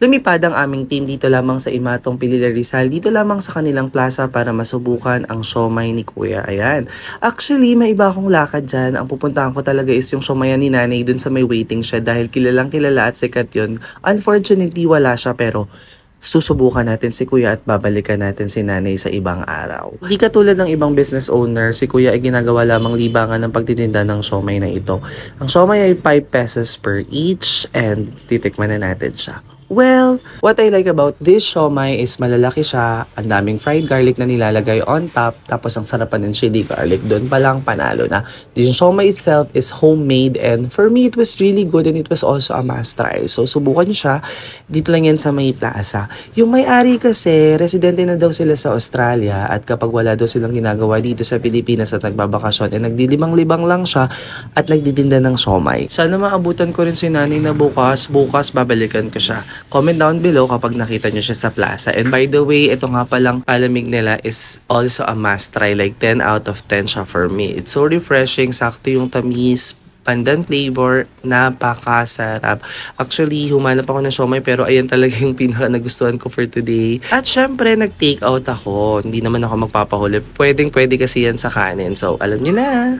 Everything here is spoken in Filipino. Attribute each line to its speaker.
Speaker 1: Lumipad ang aming team dito lamang sa Imatong Pilila Rizal, dito lamang sa kanilang plaza para masubukan ang siomai ni Kuya. Ayan. Actually, may iba akong lakad dyan. Ang pupuntahan ko talaga is yung siomayan ni Nanay dun sa may waiting siya dahil kilalang kilala at sikat yun. Unfortunately, wala siya pero susubukan natin si Kuya at babalikan natin si Nanay sa ibang araw. Hindi katulad ng ibang business owner, si Kuya ay ginagawa lamang libangan ng pagtitinda ng siomai na ito. Ang siomai ay 5 pesos per each and titikman na natin siya. Well, what I like about this siomai is malalaki siya, ang daming fried garlic na nilalagay on top, tapos ang sarapan ng chili garlic, doon pa lang panalo na. The siomai itself is homemade and for me, it was really good and it was also a must try. So, subukan siya. Dito lang yan sa may plaza. Yung may-ari kasi, residente na daw sila sa Australia at kapag wala daw silang ginagawa dito sa Pilipinas at nagbabakasyon, nagdilibang-libang lang siya at nagdidinda ng siomai. Sana maabutan ko rin si Nanay na bukas babalikan ko siya. Comment down below kapag nakita nyo siya sa plaza. And by the way, ito nga palang palamig nila is also a must try. Like 10 out of 10 siya for me. It's so refreshing. Sakto yung tamis, pandan flavor, napakasarap. Actually, humanap ako ng siomai pero ayan talaga yung pinaka nagustuhan ko for today. At syempre, nag-take out ako. Hindi naman ako magpapahuli. Pwedeng-pwede kasi yan sa kanin. So, alam nyo na.